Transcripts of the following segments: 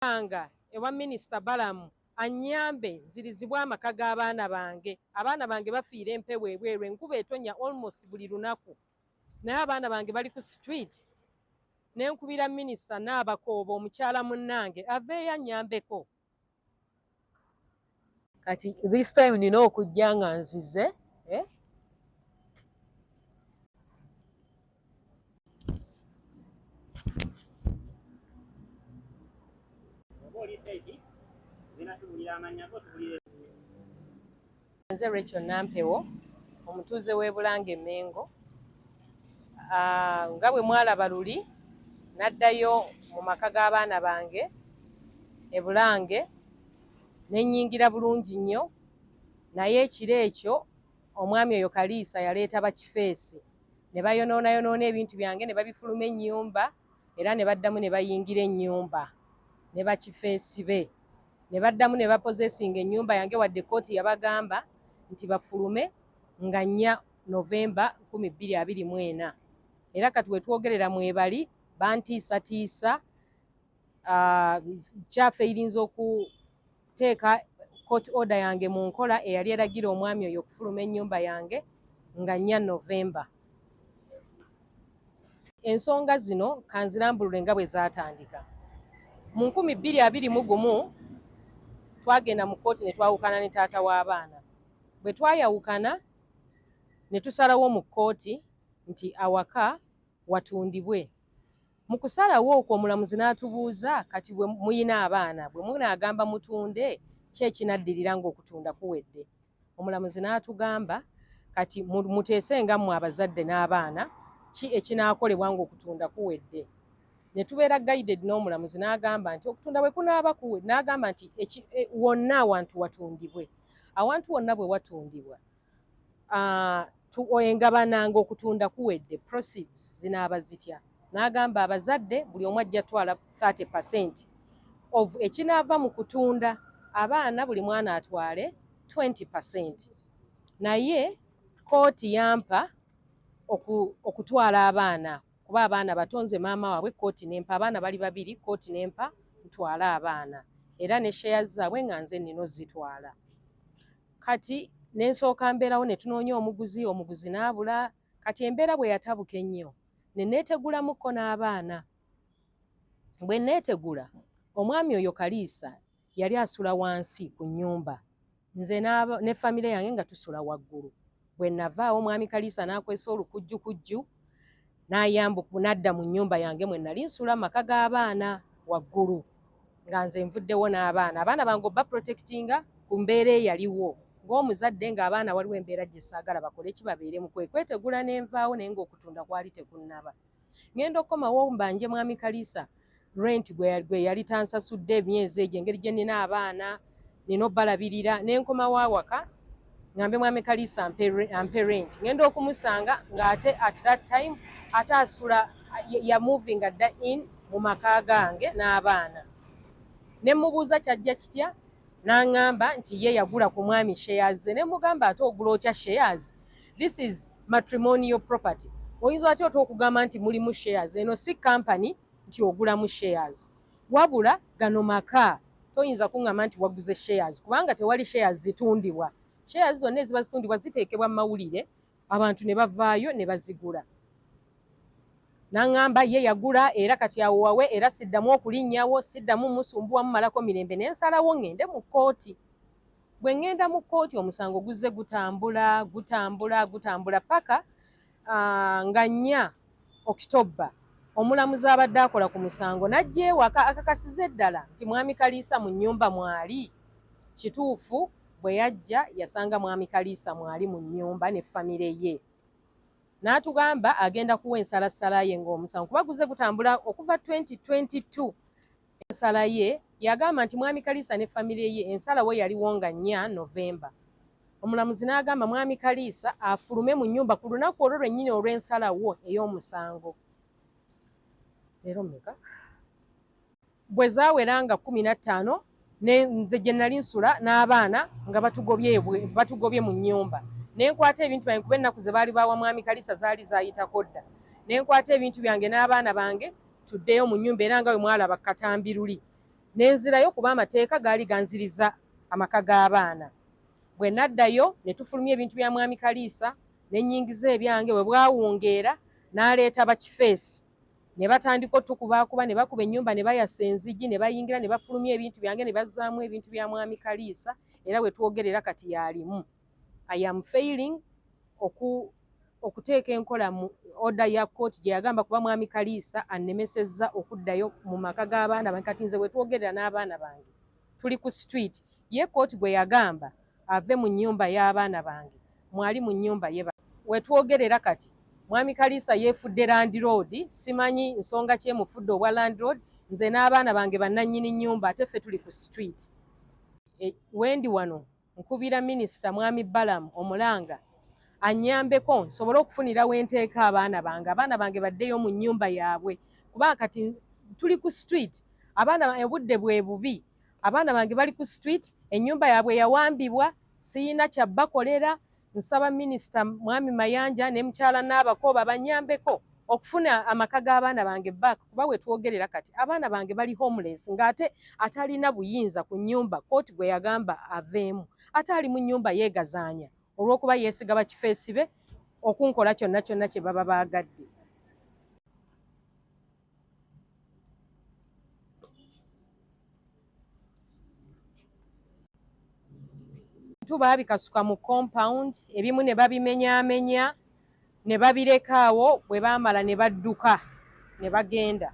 anga ewa minisita Balamu anyambe nzirizibwe amaka g'abaana bange. Abaana bange bafiira empewo ebweru, enkuba etonya almost buli lunaku, naye abaana bange bali ku street. Nenkubira minisita Nabakooba omukyala munnange aveeyo anyambeko. Kati this time nina okujja nga nzize nze Rachel Nampewo omutuuze w'e Bulange Mengo. Nga bwe mwalaba luli naddayo mu maka g'abaana bange e Bulange nennyingira bulungi nnyo, naye ekiro ekyo omwami oyo Kaliisa yaleeta bakifeesi ne bayonoonayonoona ebintu byange ne babifuluma ennyumba, era ne baddamu ne bayingira ennyumba ne bakifeesi be ne baddamu ne bapozesinga ennyumba yange, wadde kkooti yabagamba nti bafulume nga 4 Novemba 2024. Era kati we twogerera mwebali bantiisatiisa. Kyaffe irinza okuteeka court order yange mu nkola eyali eragira omwami oyo okufuluma ennyumba yange nga 4 Novemba. Ensonga zino kanzirambulule nga bwe zaatandika. Mu 2021 twagenda mu kkooti ne twawukana ne taata w'abaana. Bwe twayawukana ne tusalawo mu kkooti nti awaka watundibwe. Mu kusalawo okwo omulamuzi n'atubuuza, kati bwe muyina abaana bwe munaagamba mutunde ki ekinaddirira ng'okutunda kuwedde? Omulamuzi n'atugamba kati muteese nga mmwe abazadde n'abaana ki ekinaakolebwa ng'okutunda kuwedde. Ne tubeera guided n'omulamuzi n'agamba nti okutunda bwe kunaaba kuwedde, n'agamba nti wonna awantu watundibwe. Awantu wonna bwe watundibwa engabananga okutunda kuwedde, proceeds zinaaba zitya? N'agamba abazadde buli omu ajja twala 30% of ekinaava mu kutunda, abaana buli mwana atwale 20%. Naye kkooti yampa okutwala abaana kuba abaana batonze maama waabwe, kkooti nempa abaana bali 2, kkooti nempa ntwale abaana era ne shares zaabwe nga nze nina ozitwala. Kati nensooka mbeerawo ne tunoonya omuguzi n'abula. Kati embeera bwe yatabuka ennyo ne neetegulamukko n'abaana. Bwe neetegula, omwami oyo Kaliisa yali asula wansi ku nnyumba, nze ne famire yange nga tusula waggulu. Bwe navaawo omwami Kaliisa n'akwesa olukujjukujju n'adda mu nnyumba yange mwe nali nsula maka g'abaana waggulu nga nze nvuddewo n'abaana. Abaana bange obba protectinga ku mbeera eyaliwo ng'omuzadde ng'abaana waliwo embeera gye saagala bakole ki babeeremu. Kwe kwetegula n'envaawo naye ng'okutunda kwali tekunnaba. Ngenda okkomawo mbanje mwami Kaliisa rent gwe yali tansasudde emyezi egyo, engeri gye nnina abaana nina obbalabirira. N'enkomawo awaka ngambe mwami Kaliisa ampe rent. Ngenda okumusanga ng'ate at that time ate asula ya moving adda in mu maka gange n'abaana. Ne mubuuza kyajja kitya, n'angamba nti ye yagula ku mwami shares. Ne mugamba ate ogula otya shares? This is matrimonial property. Oyinza atya okugamba nti mulimu shares? Eno si company nti ogulamu shares. Wabula gano maka toyinza kungamba nti waguze shares kubanga tewali shares zitundibwa. Shares zonna eziba zitundibwa ziteekebwa mu mawulire, abantu ne bavaayo ne bazigula. N'angamba ye yagula era kati awo wawe era siddamu okulinnyawo, siddamu musumbuwa mumalako mirembe. N'ensalawo ngende mu kkooti. Bwe ngenda mu kkooti omusango guzze gutambula paka nga 4 October omulamuzi abadde akola ku musango n'ajja ewaka akakasiza eddala nti mwami Kaliisa mu nnyumba mwali. Kituufu bwe yajja yasanga mwami Kaliisa mwali mu nnyumba ne famire ye. N'atugamba agenda kuwa ensalasala ye ng'omusango kuba guzze gutambula okuva 2022. Ensala ye yagamba nti mwami Kaliisa ne famire ye ensalawo yaliwo nga 4 Novemba. Omulamuzi n'agamba mwami Kaliisa afulume mu nnyumba ku lunaku olwo lwennyini olw'ensalawo ey'omusango. Leero mmeka? Bwe zaawera nga 15 nze gye nali nsula n'abaana nga batugobye mu nnyumba. Nenkwata ebintu byange kuba ennaku ze baali bawa mwami Kaliisa zaali zaayitako dda. Nenkwata ebintu byange n'abaana bange tuddeyo mu nnyumba era nga bwe mwalaba Katambiruli. nenzirayo kuba amateeka gaali ganziriza amaka g'abaana. Bwe naddayo ne tufulumya ebintu bya mwami Kaliisa n'ennyingiza ebyange bwe bwawungeera n'aleeta bakifeesi ne batandika otukubaakuba ne bakuba ennyumba ne bayasa enzigi ne bayingira ne bafulumya ebintu byange ne bazzaamu ebintu bya mwami Kaliisa era bwe twogerera kati yalimu. I am failing okuteeka enkola mu oda ya kkooti gye yagamba kuba mwami Kaliisa annemesezza okuddayo mu maka g'abaana bange. Kati nze bwe twogerera n'abaana bange tuli ku street, ye kkooti bwe yagamba ave mu nnyumba y'abaana bange mwali mu nnyumba ye. We twogerera kati mwami Kaliisa yeefudde landlord, simanyi nsonga ki emufudde obwa landlord, nze n'abaana bange bannannyini nnyumba ate ffe tuli ku street. Wendi wano nkubira minisita mwami Balamu Omulanga annyambeko nsobole okufunira wenteeka abaana bange baddeyo mu nnyumba yaabwe kuba kati tuli ku street, abaana obudde bwe bubi, abaana bange bali ku street, ennyumba yaabwe yawambibwa, siyina kyabbakolera. Nsaba minisita mwami Mayanja ne mukyala Naabakoba bannyambeko okufuna amaka g'abaana bange back kuba we twogerera kati abaana bange bali homeless ng'ate atalina buyinza ku nnyumba kkooti gwe yagamba aveemu, ate ali mu nnyumba yeegazaanya olw'okuba yeesiga bakifeesi be okunkola kyonna kyonna kye baba baagadde. Baabikasuka mu compound, ebimu ne babimenyaamenya ne babireka awo, bwe baamala ne badduka ne bagenda.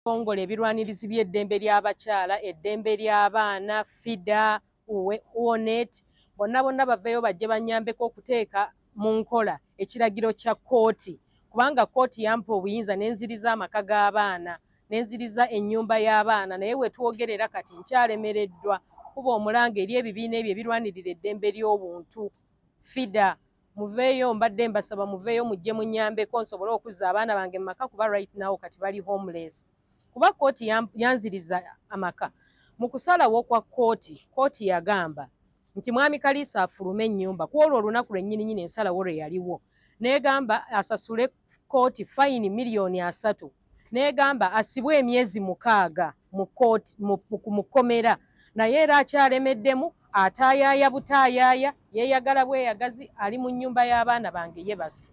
Kongole ebirwanirizi by'eddembe ly'abakyala, eddembe ly'abaana, FIDA, WONET, bonna baveeyo bajje bannyambeko okuteeka mu nkola ekiragiro kya kkooti kubanga kkooti yampa obuyinza n'enziriza amaka g'abaana n'enziriza ennyumba y'abaana, naye we twogerera kati nkyalemereddwa kuba omulanga eri ebibiina ebyo ebirwanirira eddembe ly'obuntu. FIDA muveeyo, mbadde mbasaba muveeyo mujje munnyambeko nsobole okuzza abaana bange mu maka kuba right now kati bali homeless. Kuba kkooti yanziriza amaka. Mu kusalawo kwa kkooti yagamba nti mwami Kaliisa afulume ennyumba ku olwo olunaku lwennyini ensalawo lwe yaliwo, n'egamba asasule kkooti fayini $3,000,000, n'egamba asibwe emyezi 6 mu kkomera, naye era akyalemeddemu, ataayaaya butaayaaya, yeeyagala bweyagazi, ali mu nnyumba y'abaana bange yebase.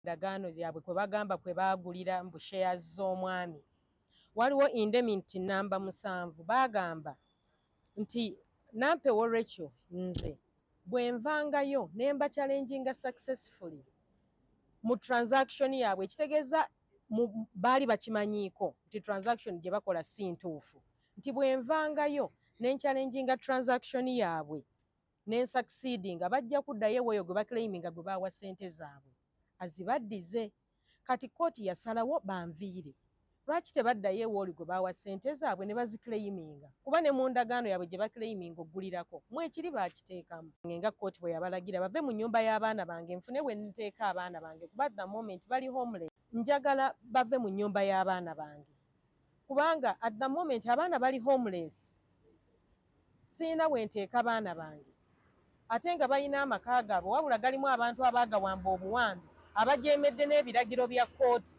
Endagaano yaabwe kwe bagamba kwe baagulira mbu shares z'omwami. Waliwo indemnity namba 7 baagamba nti Nampewo Rachel nze bwe nvangayo ne mba challenginga successfully mu transaction yaabwe, ekitegeeza baali bakimanyiiko nti transaction gye bakola si ntuufu, nti bwe nvangayo ne challenginga transaction yaabwe ne succeedinga bajja kuddayo eweeyo gwe baclaiminga gwe baawa ssente zaabwe azibaddize. Kati kkooti yasalawo banviire. Lwaki tebaddayo ewooli gwe baawa ssente zaabwe ne baziclaiminga? Kuba ne mu ndagaano yaabwe gye baclaiminga oggulirako mu ekiri baakiteekamu. Nga kkooti bwe yabalagira bave mu nnyumba y'abaana bange nfune we nteeka abaana bange kuba at the moment bali homeless. Njagala bave mu nnyumba y'abaana bange kubanga at the moment abaana bali homeless, sirina we nteeka abaana bange ate nga balina amaka gaabwe wabula galimu abantu abaagawamba obuwambi abajeemedde n'ebiragiro bya kkooti.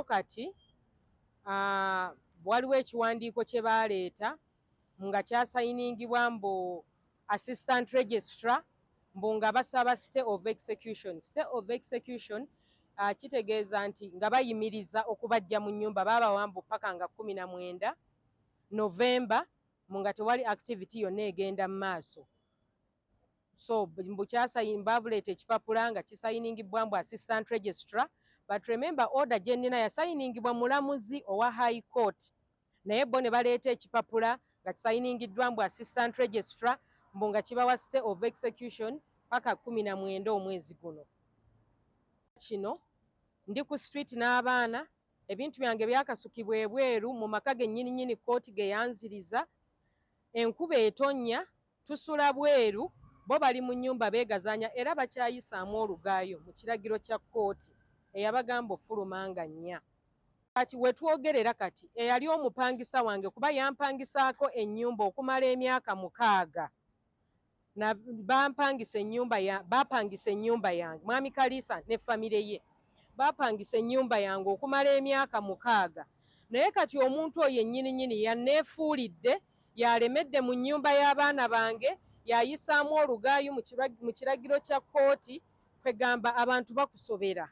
Kati waliwo ekiwandiiko kye baaleeta nga kyasayiningibwa mbu assistant registrar mbu nga basaba stay of execution. Stay of execution kitegeeza nti nga bayimiriza okubajja mu nnyumba baabawambu paka nga 19 November nga tewali activity yonna egenda mu maaso. So mbu baabuleeta ekipapula nga kisayiningibwa mbu assistant registrar, but remember order gye nnina yasayiningibwa mulamuzi owa high court, naye bo ne baleeta ekipapula nga kisayiningiddwa mbu assistant registrar mbu nga kibawa stay of execution paka 19 omwezi guno. Kino ndi ku street n'abaana ebintu byange byakasukibwa ebweru mu maka gennyini kooti ge yanziriza, enkuba etonnya tusula bweru, bo bali mu nnyumba beegazanya era bakyayisaamu olugaayo mu kiragiro kya kkooti eyabagamba ofulumanga nnya. Kati we twogerera kati eyali omupangisa wange kuba yampangisaako ennyumba okumala emyaka 6 na bampangisa ennyumba yange Mwami Kalisa ne famire ye baapangisa ennyumba yange okumala emyaka 6, naye kati omuntu oyo ennyini yanneefuulidde yalemedde mu nnyumba y'abaana bange yayisaamu olugaayo mu kiragiro kya kkooti kwegamba abantu bakusobera.